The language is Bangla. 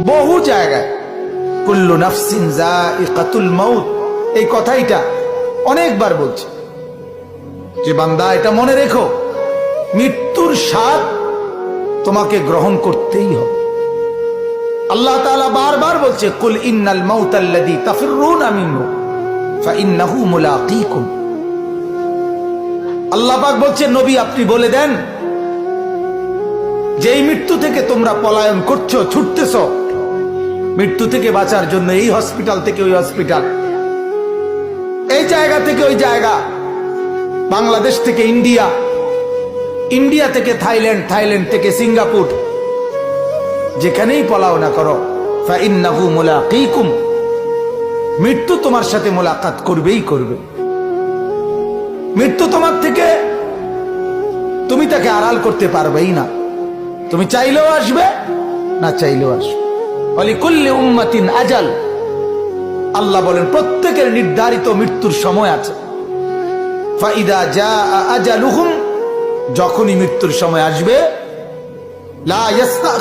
বহু জায়গায় কুল্লু নাফসিন যায়িকাতুল মাউত, এই কথাইটা অনেকবার বলছে যে বান্দা এটা মনে রেখো, মৃত্যুর স্বাদ তোমাকে গ্রহণ করতেই হবে। আল্লাহ তাআলা বারবার বলছে কুল ইন্নাল মাউতাল্লাযী তাফিররুনা মিনহু ফাইন্নাহু মুলাকীকুম। আল্লাহ পাক বলছে নবী আপনি বলে দেন যে এই মৃত্যু থেকে তোমরা পলায়ন করছো, ছুটতেছো, মৃত্যু থেকে বাঁচার জন্য এই হসপিটাল থেকে ওই হসপিটাল, এই জায়গা থেকে ওই জায়গা, বাংলাদেশ থেকে ইন্ডিয়া, ইন্ডিয়া থেকে থাইল্যান্ড, থাইল্যান্ড থেকে সিঙ্গাপুর, যেখানেই পলাও না করো ফাইন্নাহু মুলাকীকুম, মৃত্যু তোমার সাথে মোলাকাত করবেই করবে। মৃত্যু তোমার থেকে, তুমি তাকে আড়াল করতে পারবেই না, তুমি চাইলেও আসবে না চাইলেও আসবে। ওয়ালিকুল্লি উম্মাতিন আজাল, আল্লাহ বলেন প্রত্যেকের নির্ধারিত মৃত্যুর সময় আছে। ফাইদা জাআ আজালুহুম, যখনই মৃত্যুর সময় আসবে লা